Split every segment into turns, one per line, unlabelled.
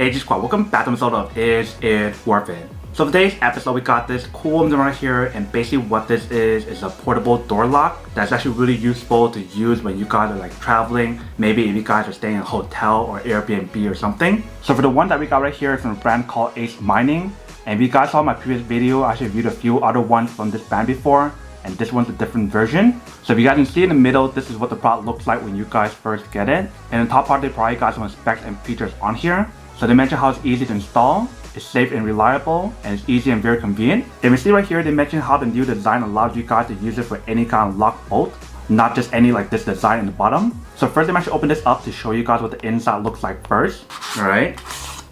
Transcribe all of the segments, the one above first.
Hey Squad, welcome back to an episode of Is It Worth It? So for today's episode, we got this cool one right here, and basically what this is a portable door lock that's actually really useful to use when you guys are like traveling, maybe if you guys are staying in a hotel or Airbnb or something. So for the one that we got right here is from a brand called AceMining, and if you guys saw my previous video, I actually reviewed a few other ones from this brand before, and this one's a different version. So if you guys can see in the middle, this is what the product looks like when you guys first get it. And in the top part, they probably got some specs and features on here. So they mention how it's easy to install, it's safe and reliable, and it's easy and very convenient. If you see right here, they mention how the new design allows you guys to use it for any kind of lock bolt, not just any like this design in the bottom. So first I'm actually open this up to show you guys what the inside looks like first. Alright.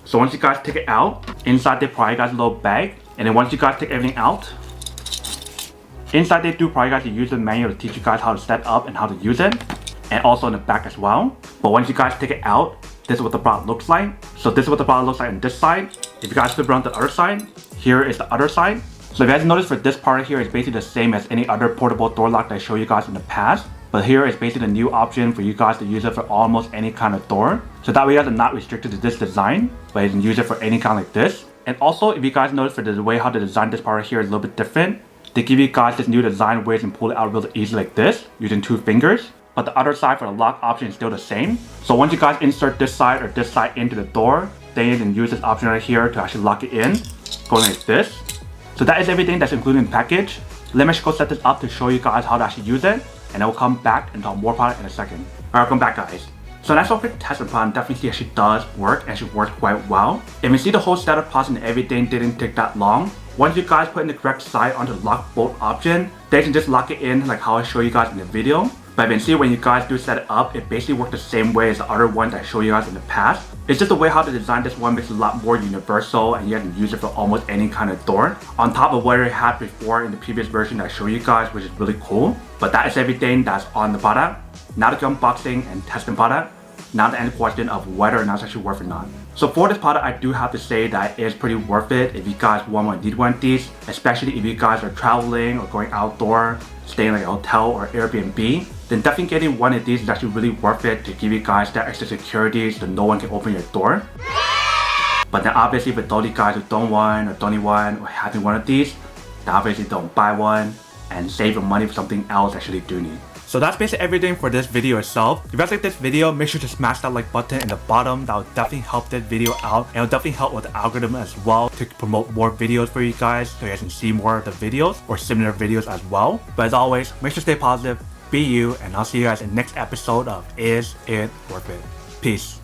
So once you guys take it out, inside they probably got a little bag. And then once you guys take everything out, inside they do probably got the user manual to teach you guys how to set up and how to use it. And also in the back as well. But once you guys take it out, this is what the product looks like. So this is what the product looks like on this side. If you guys flip around to the other side, here is the other side. So if you guys notice for this part here, it's basically the same as any other portable door lock that I showed you guys in the past. But here is basically the new option for you guys to use it for almost any kind of door. So that way you guys are not restricted to this design, but you can use it for any kind like this. And also if you guys notice for the way how they designed this part here is a little bit different. They give you guys this new design where you can pull it out really easy like this, using 2 fingers. But the other side for the lock option is still the same. So once you guys insert this side or this side into the door, then you can use this option right here to actually lock it in, going like this. So that is everything that's included in the package. Let me just go set this up to show you guys how to actually use it, and I will come back and talk more about it in a second. Alright, welcome back guys. So that's all for the test plan. Definitely actually does work and actually works quite well. If you see the whole setup process and everything didn't take that long. Once you guys put in the correct side onto the lock bolt option, then you can just lock it in like how I show you guys in the video. But you can see when you guys do set it up, it basically works the same way as the other ones I showed you guys in the past. It's just the way how to design this one makes it a lot more universal, and you can use it for almost any kind of door. On top of what I had before in the previous version that I showed you guys, which is really cool. But that is everything that's on the product. Now to unboxing and testing product. Now to end the question of whether or not it's actually worth it or not. So for this product, I do have to say that it is pretty worth it if you guys want or need one of these, especially if you guys are traveling or going outdoor, staying in like a hotel or Airbnb. Then definitely getting one of these is actually really worth it to give you guys that extra security so that no one can open your door. But then obviously for those guys who don't want or don't need one or having one of these, then obviously don't buy one and save your money for something else that actually do need. So that's basically everything for this video itself. If you guys like this video, make sure to smash that like button in the bottom. That will definitely help this video out, and it'll definitely help with the algorithm as well to promote more videos for you guys so you guys can see more of the videos or similar videos as well. But as always, make sure to stay positive, be you, and I'll see you guys in the next episode of Is It Worth It? Peace.